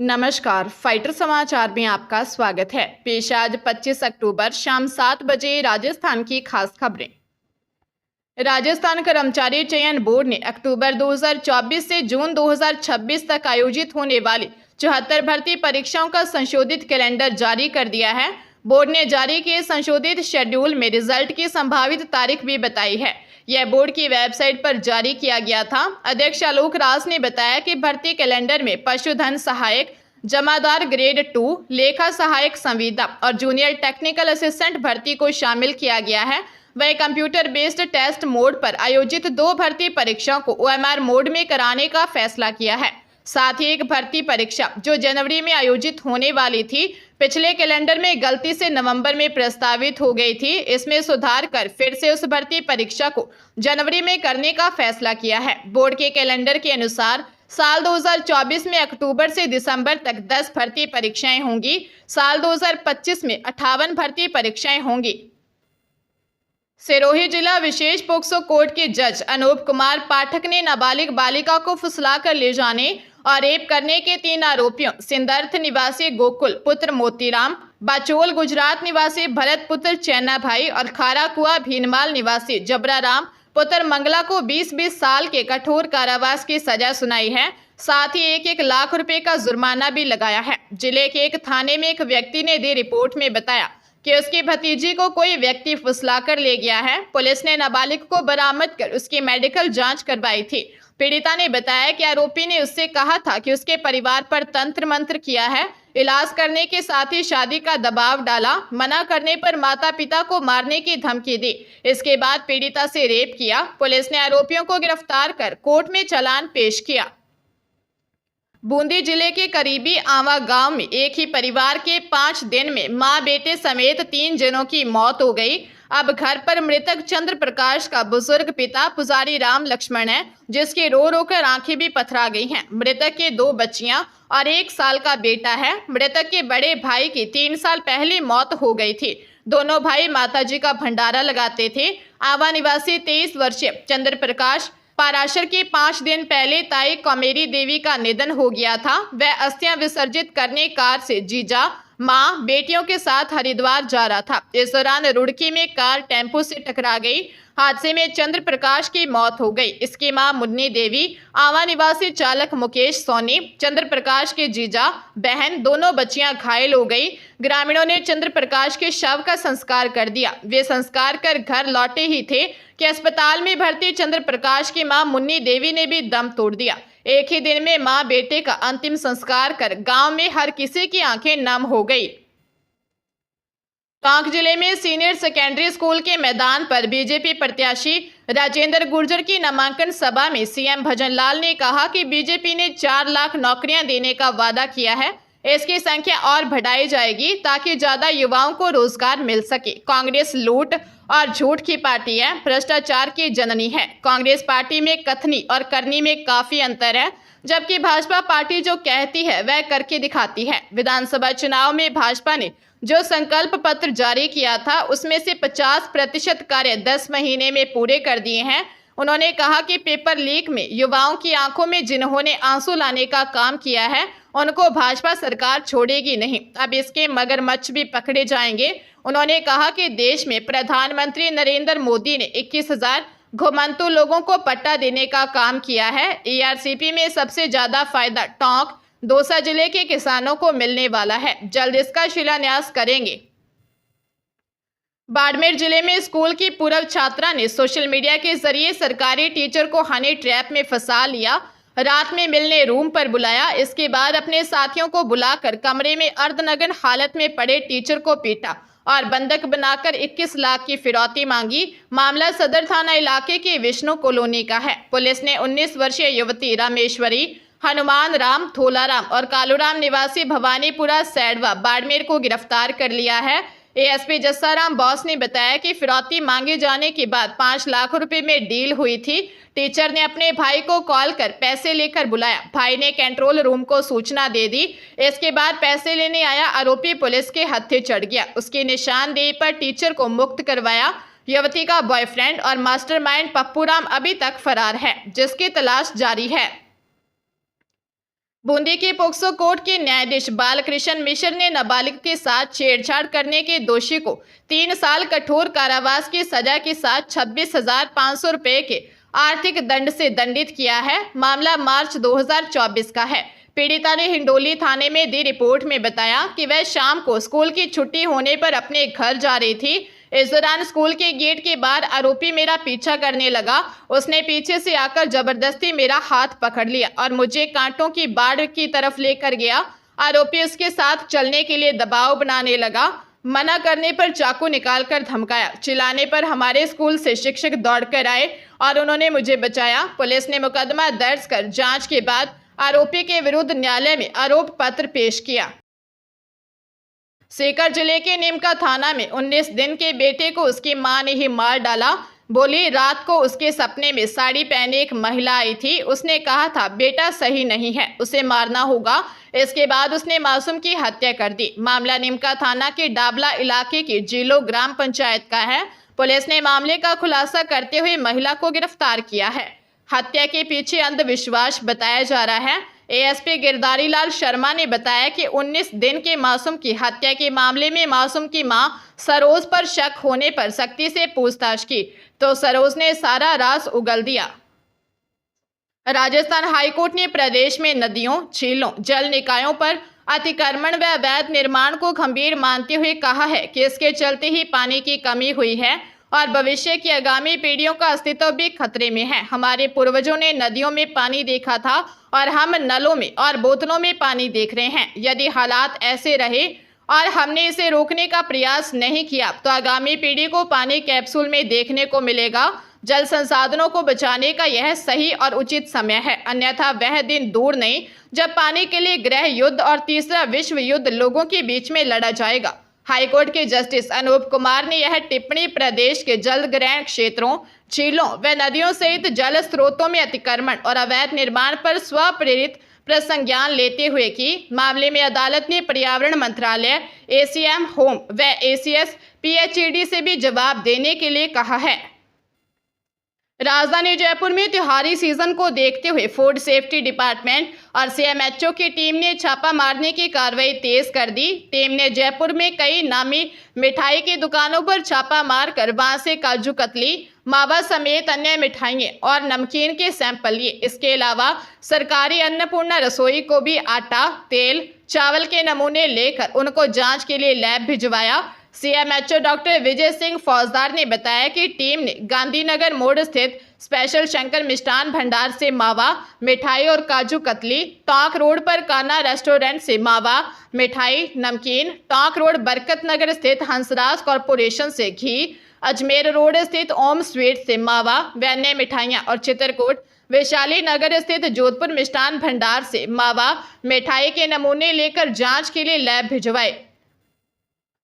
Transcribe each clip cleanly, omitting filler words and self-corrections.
नमस्कार, फाइटर समाचार में आपका स्वागत है। पेश आज 25 अक्टूबर शाम 7 बजे राजस्थान की खास खबरें। राजस्थान कर्मचारी चयन बोर्ड ने अक्टूबर 2024 से जून 2026 तक आयोजित होने वाली 74 भर्ती परीक्षाओं का संशोधित कैलेंडर जारी कर दिया है। बोर्ड ने जारी किए संशोधित शेड्यूल में रिजल्ट की संभावित तारीख भी बताई है। यह बोर्ड की वेबसाइट पर जारी किया गया था। अध्यक्ष आलोक राज ने बताया कि भर्ती कैलेंडर में पशुधन सहायक, जमादार ग्रेड 2, लेखा सहायक संविदा और जूनियर टेक्निकल असिस्टेंट भर्ती को शामिल किया गया है। वह कंप्यूटर बेस्ड टेस्ट मोड पर आयोजित 2 भर्ती परीक्षाओं को OMR मोड में कराने का फैसला किया है। साथ ही एक भर्ती परीक्षा जो जनवरी में आयोजित होने वाली थी, पिछले कैलेंडर में गलती से नवंबर में प्रस्तावित हो गई थी। इसमें सुधार कर फिर से उस भर्ती परीक्षा को जनवरी में करने का फैसला किया है। बोर्ड के कैलेंडर के अनुसार साल 2024 में अक्टूबर से दिसंबर तक 10 भर्ती परीक्षाएं होंगी। साल 2025 में 58 भर्ती परीक्षाएं होंगी। सिरोही जिला विशेष पोक्सो कोर्ट के जज अनूप कुमार पाठक ने नाबालिग बालिका को फुसलाकर ले जाने और रेप करने के 3 आरोपियों सिंदर्थ निवासी गोकुल पुत्र मोतीराम, बाचोल गुजरात निवासी भरत पुत्र चैना भाई और खाराकुआ भीनमाल निवासी जबराराम पुत्र मंगला को 20-20 साल के कठोर कारावास की सजा सुनाई है। साथ ही 1-1 लाख रुपए का जुर्माना भी लगाया है। जिले के एक थाने में एक व्यक्ति ने दी रिपोर्ट में बताया कि उसकी भतीजी को कोई व्यक्ति फुसलाकर ले गया है। पुलिस ने नाबालिग को बरामद कर उसकी मेडिकल जांच करवाई थी। पीड़िता ने बताया कि आरोपी ने उससे कहा था कि उसके परिवार पर तंत्र मंत्र किया है, इलाज करने के साथ ही शादी का दबाव डाला। मना करने पर माता पिता को मारने की धमकी दी। इसके बाद पीड़िता से रेप किया। पुलिस ने आरोपियों को गिरफ्तार कर कोर्ट में चालान पेश किया। बूंदी जिले के करीबी आवा गांव में एक ही परिवार के 5 दिन में मां बेटे समेत 3 जनों की मौत हो गई। अब घर पर मृतक चंद्र प्रकाश का बुजुर्ग पिता पुजारी राम लक्ष्मण है, जिसकी रो रो कर आंखें भी पथरा गई हैं। मृतक के 2 बच्चियां और 1 साल का बेटा है। मृतक के बड़े भाई की 3 साल पहले मौत हो गई थी। दोनों भाई माताजी का भंडारा लगाते थे। आवा निवासी 23 वर्षीय चंद्र प्रकाश पाराशर के 5 दिन पहले ताई कौमेरी देवी का निधन हो गया था। वह अस्थियां विसर्जित करने कार से जीजा, मां, बेटियों के साथ हरिद्वार जा रहा था। इस दौरान रुड़की में कार टेम्पो से टकरा गई। हादसे में चंद्र प्रकाश की मौत हो गई। इसकी मां मुन्नी देवी, आवा निवासी चालक मुकेश सोनी, चंद्र प्रकाश के जीजा, बहन, दोनों बच्चियां घायल हो गई। ग्रामीणों ने चंद्र प्रकाश के शव का संस्कार कर दिया। वे संस्कार कर घर लौटे ही थे कि अस्पताल में भर्ती चंद्र प्रकाश की मां मुन्नी देवी ने भी दम तोड़ दिया। एक ही दिन में मां बेटे का अंतिम संस्कार कर गांव में हर किसी की आंखें नम हो गई। टोंक जिले में सीनियर सेकेंडरी स्कूल के मैदान पर बीजेपी प्रत्याशी राजेंद्र गुर्जर की नामांकन सभा में सीएम भजनलाल ने कहा कि बीजेपी ने 4 लाख नौकरियां देने का वादा किया है। इसकी संख्या और बढ़ाई जाएगी ताकि ज्यादा युवाओं को रोजगार मिल सके। कांग्रेस लूट और झूठ की पार्टी है, भ्रष्टाचार की जननी है। कांग्रेस पार्टी में कथनी और करनी में काफी अंतर है, जबकि भाजपा पार्टी जो कहती है वह करके दिखाती है। विधानसभा चुनाव में भाजपा ने जो संकल्प पत्र जारी किया था, उसमें से 50% कार्य 10 महीने में पूरे कर दिए हैं। उन्होंने कहा कि पेपर लीक में युवाओं की आंखों में जिन्होंने आंसू लाने का काम किया है, उनको भाजपा सरकार छोड़ेगी नहीं। अब इसके मगरमच्छ भी पकड़े जाएंगे। उन्होंने कहा कि देश में प्रधानमंत्री नरेंद्र मोदी ने 21,000 घुमंतु लोगों को पट्टा देने का काम किया है। ERCP में सबसे ज्यादा फायदा टोंक, दौसा जिले के किसानों को मिलने वाला है। जल्द इसका शिलान्यास करेंगे। बाड़मेर जिले में स्कूल की पूर्व छात्रा ने सोशल मीडिया के जरिए सरकारी टीचर को हनी ट्रैप में फंसा लिया। रात में मिलने रूम पर बुलाया। इसके बाद अपने साथियों को बुलाकर कमरे में अर्धनग्न हालत में पड़े टीचर को पीटा और बंधक बनाकर 21 लाख की फिरौती मांगी। मामला सदर थाना इलाके के विष्णु कॉलोनी का है। पुलिस ने 19 वर्षीय युवती रामेश्वरी, हनुमान राम, थोलाराम और कालूराम निवासी भवानीपुरा सैडवा बाड़मेर को गिरफ्तार कर लिया है। ASP जस्साराम बॉस ने बताया कि फिरौती मांगे जाने के बाद 5 लाख रुपए में डील हुई थी। टीचर ने अपने भाई को कॉल कर पैसे लेकर बुलाया। भाई ने कंट्रोल रूम को सूचना दे दी। इसके बाद पैसे लेने आया आरोपी पुलिस के हत्थे चढ़ गया। उसकी निशानदेही पर टीचर को मुक्त करवाया। युवती का बॉयफ्रेंड और मास्टरमाइंड पप्पूराम अभी तक फरार है, जिसकी तलाश जारी है। बूंदी की पोक्सो कोर्ट के न्यायाधीश बालकृष्ण मिश्र ने नाबालिग के साथ छेड़छाड़ करने के दोषी को 3 साल कठोर कारावास की सजा के साथ 26,500 रुपए के आर्थिक दंड से दंडित किया है। मामला मार्च 2024 का है। पीड़िता ने हिंडोली थाने में दी रिपोर्ट में बताया कि वह शाम को स्कूल की छुट्टी होने पर अपने घर जा रही थी। इस दौरान स्कूल के गेट के बाहर आरोपी मेरा पीछा करने लगा। उसने पीछे से आकर जबरदस्ती मेरा हाथ पकड़ लिया और मुझे कांटों की बाढ़ की तरफ लेकर गया। आरोपी उसके साथ चलने के लिए दबाव बनाने लगा। मना करने पर चाकू निकालकर धमकाया। चिल्लाने पर हमारे स्कूल से शिक्षक दौड़कर आए और उन्होंने मुझे बचाया। पुलिस ने मुकदमा दर्ज कर जांच के बाद आरोपी के विरुद्ध न्यायालय में आरोप पत्र पेश किया। सीकर जिले के नीमका थाना में 19 दिन के बेटे को उसकी मां ने ही मार डाला। बोली, रात को उसके सपने में साड़ी पहने एक महिला आई थी। उसने कहा था बेटा सही नहीं है, उसे मारना होगा। इसके बाद उसने मासूम की हत्या कर दी। मामला नीमका थाना के डाबला इलाके की जीलो ग्राम पंचायत का है। पुलिस ने मामले का खुलासा करते हुए महिला को गिरफ्तार किया है। हत्या के पीछे अंधविश्वास बताया जा रहा है। एएसपी गिरधारी लाल शर्मा ने बताया कि 19 दिन के मासूम की हत्या के मामले में मासूम की मां सरोज पर शक होने पर सख्ती से पूछताछ की तो सरोज ने सारा राज उगल दिया। राजस्थान हाईकोर्ट ने प्रदेश में नदियों, झीलों, जल निकायों पर अतिक्रमण व अवैध निर्माण को गंभीर मानते हुए कहा है कि इसके चलते ही पानी की कमी हुई है और भविष्य की आगामी पीढ़ियों का अस्तित्व भी खतरे में है। हमारे पूर्वजों ने नदियों में पानी देखा था और हम नलों में और बोतलों में पानी देख रहे हैं। यदि हालात ऐसे रहे और हमने इसे रोकने का प्रयास नहीं किया तो आगामी पीढ़ी को पानी कैप्सूल में देखने को मिलेगा। जल संसाधनों को बचाने का यह सही और उचित समय है, अन्यथा वह दिन दूर नहीं जब पानी के लिए गृह युद्ध और तीसरा विश्व युद्ध लोगों के बीच में लड़ा जाएगा। हाईकोर्ट के जस्टिस अनूप कुमार ने यह टिप्पणी प्रदेश के जल ग्रहण क्षेत्रों, झीलों व नदियों सहित जल स्रोतों में अतिक्रमण और अवैध निर्माण पर स्वप्रेरित प्रसंज्ञान लेते हुए की। मामले में अदालत ने पर्यावरण मंत्रालय, एसीएम होम व एसीएस पीएचईडी से भी जवाब देने के लिए कहा है। राजधानी जयपुर में त्योहारी सीजन को देखते हुए फूड सेफ्टी डिपार्टमेंट और सीएमएचओ की टीम ने छापा मारने की कार्रवाई तेज कर दी। टीम ने जयपुर में कई नामी मिठाई की दुकानों पर छापा मारकर वहां से काजू कतली, मावा समेत अन्य मिठाइयाँ और नमकीन के सैंपल लिए। इसके अलावा सरकारी अन्नपूर्णा रसोई को भी आटा, तेल, चावल के नमूने लेकर उनको जांच के लिए लैब भिजवाया। सीएमएचओ डॉक्टर विजय सिंह फौजदार ने बताया कि टीम ने गांधीनगर मोड़ स्थित स्पेशल शंकर मिष्ठान भंडार से मावा मिठाई और काजू कतली, टोंक रोड पर कान्हा रेस्टोरेंट से मावा मिठाई, नमकीन, टोंक रोड बरकत नगर स्थित हंसराज कॉरपोरेशन से घी, अजमेर रोड स्थित ओम स्वीट से मावा व अन्य मिठाइयाँ और चित्रकूट वैशाली नगर स्थित जोधपुर मिष्ठान भंडार से मावा मिठाई के नमूने लेकर जांच के लिए लैब भिजवाए।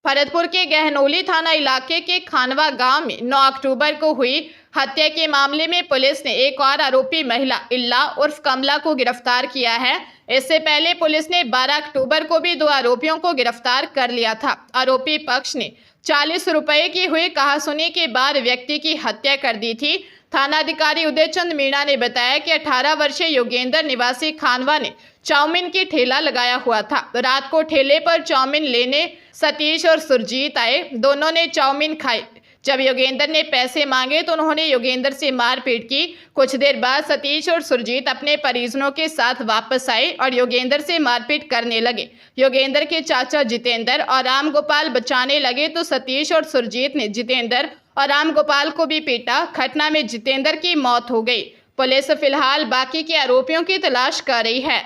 भरतपुर के गहनोली थाना इलाके के खानवा गांव में 9 अक्टूबर को हुई हत्या के मामले में पुलिस ने एक और आरोपी महिला इल्ला उर्फ कमला को गिरफ्तार किया है। इससे पहले पुलिस ने 12 अक्टूबर को भी 2 आरोपियों को गिरफ्तार कर लिया था। आरोपी पक्ष ने 40 रुपए की हुई कहासुनी के बाद व्यक्ति की हत्या कर दी थी। थानाधिकारी उदयचंद मीणा ने बताया कि 18 वर्षीय योगेंद्र निवासी खानवा ने चाउमीन की ठेला लगाया हुआ था। रात को ठेले पर चाउमीन लेने सतीश और सुरजीत आए। दोनों ने चाउमीन खाई। जब योगेंद्र ने पैसे मांगे तो उन्होंने योगेंद्र से मारपीट की। कुछ देर बाद सतीश और सुरजीत अपने परिजनों के साथ वापस आए और योगेंद्र से मारपीट करने लगे। योगेंद्र के चाचा जितेंद्र और राम गोपाल बचाने लगे तो सतीश और सुरजीत ने जितेंद्र और राम गोपाल को भी पीटा। घटना में जितेंद्र की मौत हो गई। पुलिस फिलहाल बाकी के आरोपियों की तलाश कर रही है।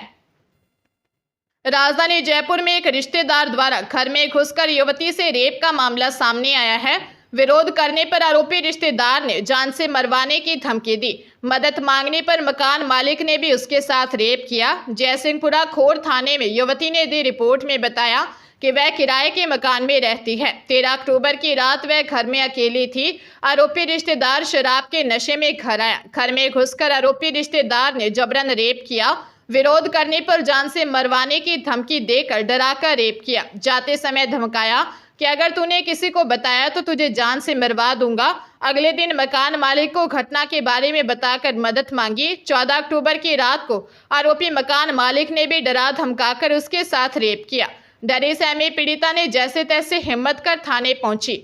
राजधानी जयपुर में एक रिश्तेदार द्वारा घर में घुसकर युवती से रेप का मामला सामने आया है। विरोध करने पर आरोपी रिश्तेदार ने जान से मरवाने की धमकी दी। मदद मांगने पर मकान मालिक ने भी उसके साथ रेप किया। जयसिंहपुरा खोर थाने में युवती ने दी रिपोर्ट में बताया कि वह किराए के मकान में रहती है। 13 अक्टूबर की रात वह घर में अकेली थी। आरोपी रिश्तेदार शराब के नशे में घर आया। घर में घुसकर आरोपी रिश्तेदार ने जबरन रेप किया। विरोध करने पर जान से मरवाने की धमकी देकर डराकर रेप किया। जाते समय धमकाया। कि अगर तूने किसी को बताया तो तुझे जान से मरवा दूंगा। अगले दिन मकान मालिक को घटना के बारे में बताकर मदद मांगी। 14 अक्टूबर की रात को आरोपी मकान मालिक ने भी डरा धमकाकर उसके साथ रेप किया। डरी सहमी पीड़िता ने जैसे तैसे हिम्मत कर थाने पहुंची।